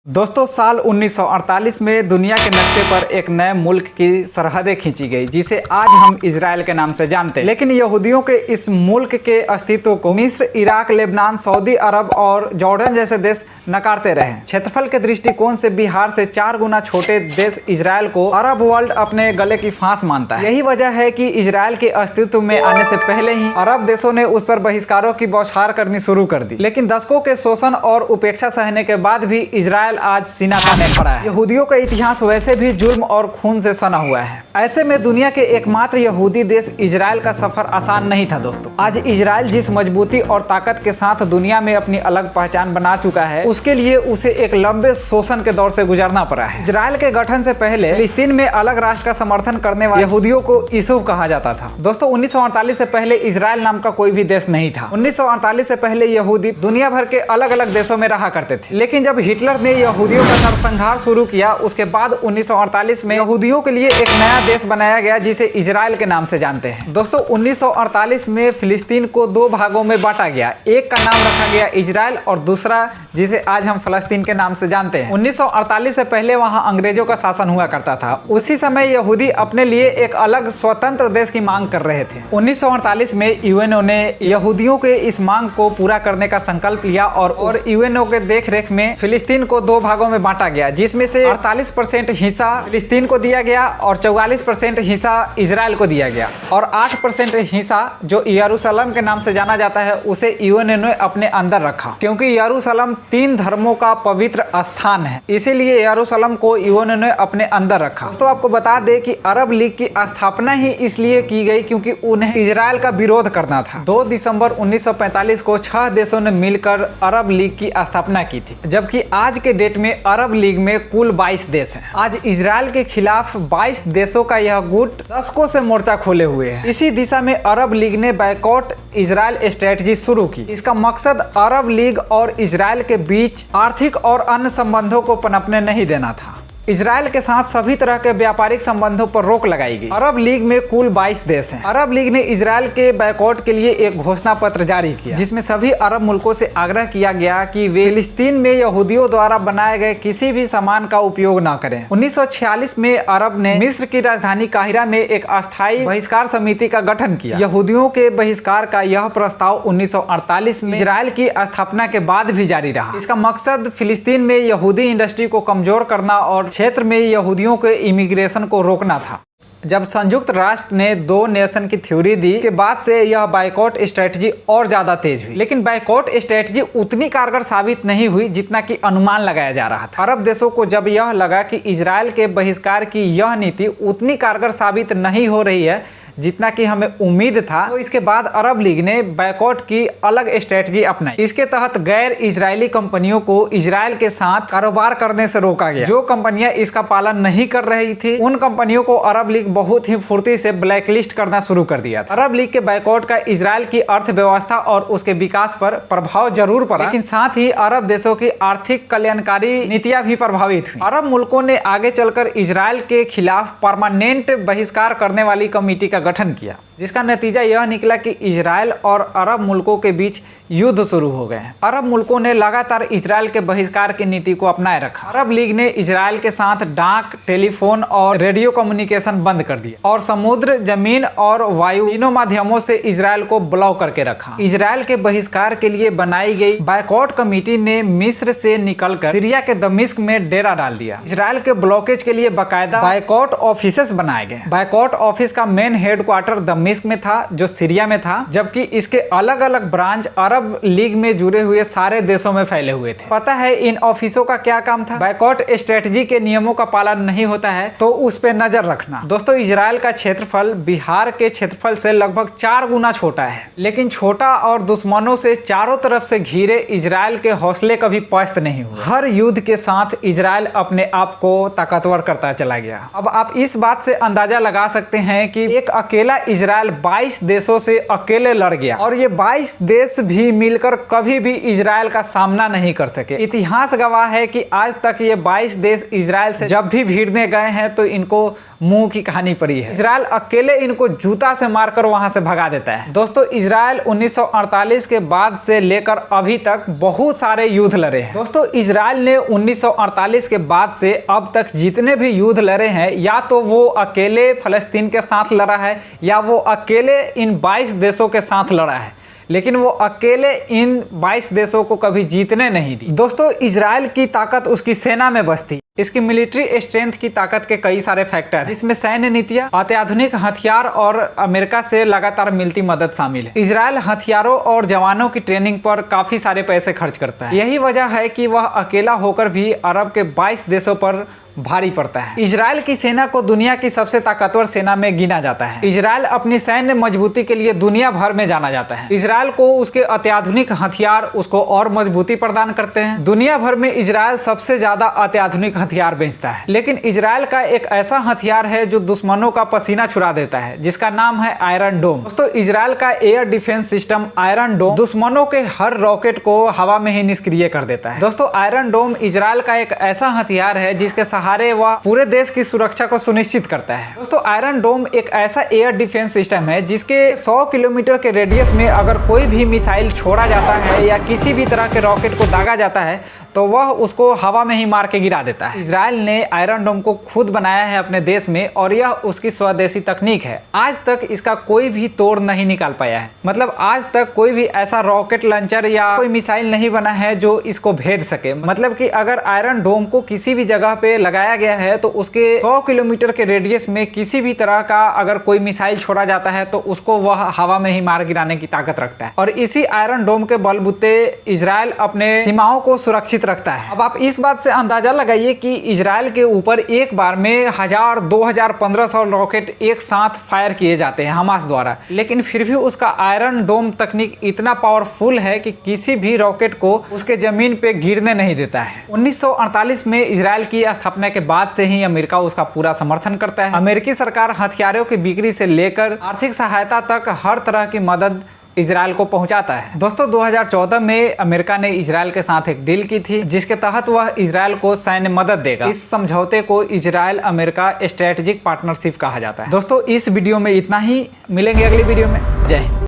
दोस्तों साल 1948 में दुनिया के नक्शे पर एक नए मुल्क की सरहदें खींची गई जिसे आज हम इजराइल के नाम से जानते हैं। लेकिन यहूदियों के इस मुल्क के अस्तित्व को मिस्र, इराक, लेबनान, सऊदी अरब और जॉर्डन जैसे देश नकारते रहे। क्षेत्रफल के दृष्टिकोण से बिहार से 4 गुना छोटे देश इजराइल को अरब वर्ल्ड अपने गले की फांस मानता है। यही वजह है कि इजराइल के अस्तित्व में आने से पहले ही अरब देशों ने उस पर बहिष्कारों की बौछार करनी शुरू कर दी। लेकिन दशकों के शोषण और उपेक्षा सहने के बाद भी इजराइल आज सीना ताने खड़ा है। यहूदियों का इतिहास वैसे भी जुल्म और खून से सना हुआ है। ऐसे में दुनिया के एकमात्र यहूदी देश इजराइल का सफर आसान नहीं था। दोस्तों आज इजराइल जिस मजबूती और ताकत के साथ दुनिया में अपनी अलग पहचान बना चुका है, उसके लिए उसे एक लंबे शोषण के दौर से गुजरना पड़ा है। इजराइल के गठन से पहले फिलिस्तीन में अलग राष्ट्र का समर्थन करने वाले यहूदियों को ईसु कहा जाता था। दोस्तों 1948 से पहले इजराइल नाम का कोई भी देश नहीं था। 1948 से पहले यहूदी दुनिया भर के अलग अलग देशों में रहा करते थे। लेकिन जब हिटलर ने यहूदियों का नरसंहार शुरू किया, उसके बाद 1948 में यहूदियों के लिए एक नया देश बनाया गया जिसे इजराइल के नाम से जानते हैं। दोस्तों 1948 में फिलिस्तीन को 2 भागों में बांटा गया। एक का नाम रखा गया इजराइल और दूसरा जिसे आज हम फलस्तीन के नाम से जानते हैं। 1948 से पहले वहां अंग्रेजों का शासन हुआ करता था। उसी समय यहूदी अपने लिए एक अलग स्वतंत्र देश की मांग कर रहे थे। 1948 में यूएनओ ने यहूदियों के इस मांग को पूरा करने का संकल्प लिया और यूएनओ के देखरेख में फिलिस्तीन को 2 भागों में बांटा गया, जिसमें से 48% हिस्सा फिलिस्तीन को दिया गया और 44% हिस्सा इजराइल को दिया गया और 8% हिस्सा जो यरूशलेम के नाम से जाना जाता है उसे यूएनओ ने अपने अंदर रखा। क्योंकि यरूशलेम 3 धर्मों का पवित्र स्थान है, इसीलिए यरूशलेम को यूएनओ ने अपने अंदर रखा। दोस्तों आपको बता दें कि अरब लीग की स्थापना ही इसलिए की गई क्योंकि उन्हें इजराइल का विरोध करना था। 2 दिसंबर 1945 को 6 देशों ने मिलकर अरब लीग की स्थापना की थी, जबकि आज के डेट में अरब लीग में कुल 22 देश हैं। आज इजराइल के खिलाफ 22 देशों का यह गुट दशकों से मोर्चा खोले हुए है। इसी दिशा में अरब लीग ने बायकॉट इजराइल स्ट्रेटजी शुरू की। इसका मकसद अरब लीग और इजराइल के बीच आर्थिक और अन्य संबंधों को पनपने नहीं देना था। इजराइल के साथ सभी तरह के व्यापारिक संबंधों पर रोक लगाई गई। अरब लीग में कुल 22 देश हैं। अरब लीग ने इजराइल के बायकॉट के लिए एक घोषणा पत्र जारी किया, जिसमें सभी अरब मुल्कों से आग्रह किया गया कि वे फिलिस्तीन में यहूदियों द्वारा बनाए गए किसी भी सामान का उपयोग न करें। 1946 में अरब ने मिस्र की राजधानी काहिरा में एक अस्थायी बहिष्कार समिति का गठन किया। यहूदियों के बहिष्कार का यह प्रस्ताव 1948 में इजराइल की स्थापना के बाद भी जारी रहा। इसका मकसद फिलिस्तीन में यहूदी इंडस्ट्री को कमजोर करना और क्षेत्र में यहूदियों के इमिग्रेशन को रोकना था। जब संयुक्त राष्ट्र ने 2 नेशन की थ्योरी दी, के बाद से यह बायकॉट स्ट्रेटजी और ज्यादा तेज हुई। लेकिन बायकॉट स्ट्रेटजी उतनी कारगर साबित नहीं हुई जितना कि अनुमान लगाया जा रहा था। अरब देशों को जब यह लगा कि इजराइल के बहिष्कार की यह नीति उतनी कारगर साबित नहीं हो रही है जितना कि हमें उम्मीद था, तो इसके बाद अरब लीग ने बायकॉट की अलग स्ट्रेटजी अपनाई। इसके तहत गैर इजरायली कंपनियों को इजराइल के साथ कारोबार करने से रोका गया। जो कंपनियां इसका पालन नहीं कर रही थी, उन कंपनियों को अरब लीग बहुत ही फुर्ती से ब्लैकलिस्ट करना शुरू कर दिया था। अरब लीग के बायकॉट का इजराइल की अर्थव्यवस्था और उसके विकास पर प्रभाव जरूर पड़ा, लेकिन साथ ही अरब देशों की आर्थिक कल्याणकारी नीतियां भी प्रभावित हुई। अरब मुल्कों ने आगे चलकर इजराइल के खिलाफ परमानेंट बहिष्कार करने वाली कमेटी का गठन किया, जिसका नतीजा यह निकला कि इजराइल और अरब मुल्कों के बीच युद्ध शुरू हो गए। अरब मुल्कों ने लगातार इजराइल के बहिष्कार की नीति को अपनाए रखा। अरब लीग ने इजराइल के साथ डाक, टेलीफोन और रेडियो कम्युनिकेशन बंद कर दिया और समुद्र, जमीन और वायु तीनों माध्यमों से इजराइल को ब्लॉक करके रखा। इजराइल के बहिष्कार के लिए बनाई गई बायकॉट कमेटी ने मिस्र से निकलकर सीरिया के दमिश्क में डेरा डाल दिया। इजराइल के ब्लॉकेज के लिए बाकायदा बायकॉट ऑफिसेस बनाए गए। बायकॉट ऑफिस का मेन हेडक्वार्टर दमिश्क में था, जो सीरिया में था, जबकि इसके अलग अलग ब्रांच अरब लीग में जुड़े हुए सारे देशों में फैले हुए थे। पता है इन ऑफिसों का क्या काम था? बायकॉट स्ट्रेटजी के नियमों का पालन नहीं होता है तो उस पे नजर रखना। दोस्तों इजराइल का क्षेत्रफल बिहार के क्षेत्रफल से लगभग 4 गुना छोटा है, लेकिन छोटा और दुश्मनों से चारों तरफ से घिरे इजराइल के हौसले कभी पस्त नहीं हुए। हर युद्ध के साथ इजराइल अपने आप को ताकतवर करता चला गया। अब आप इस बात से अंदाजा लगा सकते हैं कि एक अकेला इजराइल इजराइल 22 देशों से अकेले लड़ गया और ये 22 देश भी मिलकर कभी भी इजराइल का सामना नहीं कर सके। इतिहास गवाह है कि आज तक ये 22 देश इजराइल से जब भी भिड़ने गए हैं तो इनको मुंह की कहानी पड़ी है। इजराइल अकेले इनको जूता से मारकर वहां से भगा देता है। दोस्तों, इजराइल 1948 के बाद से लेकर अभी तक बहुत सारे युद्ध लड़े हैं। दोस्तों, इजराइल ने 1948 के बाद से अब तक जितने भी युद्ध लड़े हैं, या तो वो अकेले फलस्तीन के साथ लड़ा है या वो अकेले इन 22 देशों के साथ लड़ा है, लेकिन वो अकेले इन 22 देशों को कभी जीतने नहीं दी। दोस्तों, इजराइल की ताकत उसकी सेना में बस थी। इसकी मिलिट्री स्ट्रेंथ की ताकत के कई सारे फैक्टर हैं, जिसमें सैन्य नीतियां, अत्याधुनिक हथियार और अमेरिका से लगातार मिलती मदद शामिल है। इजराइल हथियारों और जवानों की ट्रेनिंग पर काफी सारे पैसे खर्च करता है। यही वजह है कि वह अकेला होकर भी अरब के 22 देशों पर भारी पड़ता है। इजराइल की सेना को दुनिया की सबसे ताकतवर सेना में गिना जाता है। इजराइल अपनी सैन्य मजबूती के लिए दुनिया भर में जाना जाता है। इजराइल को उसके अत्याधुनिक हथियार उसको और मजबूती प्रदान करते हैं। दुनिया भर में इजराइल सबसे ज्यादा अत्याधुनिक हथियार बेचता है। लेकिन इजराइल का एक ऐसा हथियार है जो दुश्मनों का पसीना छुड़ा देता है, जिसका नाम है आयरन डोम। दोस्तों, इजराइल का एयर डिफेंस सिस्टम आयरन डोम दुश्मनों के हर रॉकेट को हवा में ही निष्क्रिय कर देता है। दोस्तों, आयरन डोम इजराइल का एक ऐसा हथियार है जिसके सहारे वह पूरे देश की सुरक्षा को सुनिश्चित करता है। दोस्तों, आयरन डोम एक ऐसा एयर डिफेंस सिस्टम है जिसके 100 किलोमीटर के रेडियस में अगर कोई भी मिसाइल छोड़ा जाता है या किसी भी तरह के रॉकेट को दागा जाता है तो वह उसको हवा में ही मार के गिरा देता है। इजराइल ने आयरन डोम को खुद बनाया है अपने देश में और यह उसकी स्वदेशी तकनीक है। आज तक इसका कोई भी तोड़ नहीं निकाल पाया है। मतलब आज तक कोई भी ऐसा रॉकेट लॉन्चर या कोई मिसाइल नहीं बना है जो इसको भेद सके। मतलब कि अगर आयरन डोम को किसी भी जगह पे लगाया गया है तो उसके 100 किलोमीटर के रेडियस में किसी भी तरह का अगर कोई मिसाइल छोड़ा जाता है तो उसको वह हवा में ही मार गिराने की ताकत रखता है। और इसी आयरन डोम के बलबूते इजराइल अपने सीमाओं को सुरक्षित रखता है। अब आप इस बात से अंदाजा लगाइए कि इजराइल के ऊपर एक बार में 1000, 2000, 1500 रॉकेट एक साथ फायर किए जाते हैं हमास द्वारा, लेकिन फिर भी उसका आयरन डोम तकनीक इतना पावरफुल है कि किसी भी रॉकेट को उसके जमीन पे गिरने नहीं देता है। 1948 में इजराइल की स्थापना के बाद से ही अमेरिका उसका पूरा समर्थन करता है। अमेरिकी सरकार हथियारों की बिक्री से लेकर आर्थिक सहायता तक हर तरह की मदद इजराइल को पहुंचाता है। दोस्तों, 2014 में अमेरिका ने इजराइल के साथ एक डील की थी जिसके तहत वह इजराइल को सैन्य मदद देगा। इस समझौते को इजराइल अमेरिका स्ट्रेटेजिक पार्टनरशिप कहा जाता है। दोस्तों, इस वीडियो में इतना ही। मिलेंगे अगली वीडियो में। जय हिंद।